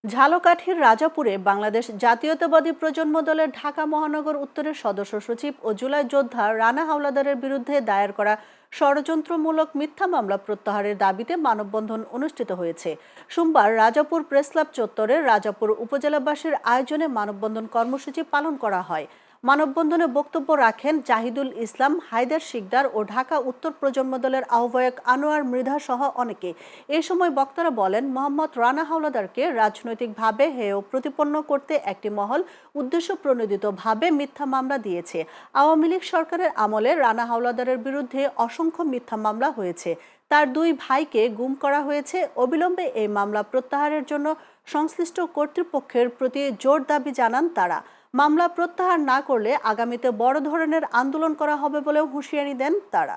ঝালকাঠির রাজাপুরে বাংলাদেশ জাতীয়তাবাদী প্রজন্ম দলের ঢাকা মহানগর উত্তরের সদস্য সচিব ও জুলাই যোদ্ধা রানা হাওলাদারের বিরুদ্ধে দায়ের করা ষড়যন্ত্রমূলক মিথ্যা মামলা প্রত্যাহারের দাবিতে মানববন্ধন অনুষ্ঠিত হয়েছে। সোমবার রাজাপুর প্রেসক্লাব চত্বরে রাজাপুর উপজেলাবাসীর আয়োজনে মানববন্ধন কর্মসূচি পালন করা হয়। মানববন্ধনে বক্তব্য রাখেন জাহিদুল ইসলাম, হায়দার শিকদার ও ঢাকা উত্তর প্রজন্ম দলের আহ্বায়ক আনোয়ার মৃধা সহ অনেকে। এ সময় বক্তারা বলেন, মোহাম্মদ রানা হাওলাদারকে রাজনৈতিকভাবে হেয় প্রতিপন্ন করতে একটি মহল উদ্দেশ্য প্রণোদিতভাবে মিথ্যা মামলা দিয়েছে। আওয়ামী লীগ সরকারের আমলে রানা হাওলাদারের বিরুদ্ধে অসংখ্য মিথ্যা মামলা হয়েছে। তার দুই ভাইকে গুম করা হয়েছে। অবিলম্বে এই মামলা প্রত্যাহারের জন্য সংশ্লিষ্ট কর্তৃপক্ষের প্রতি জোর দাবি জানান তারা। মামলা প্রত্যাহার না করলে আগামীতে বড় ধরনের আন্দোলন করা হবে বলেও হুঁশিয়ারি দেন তারা।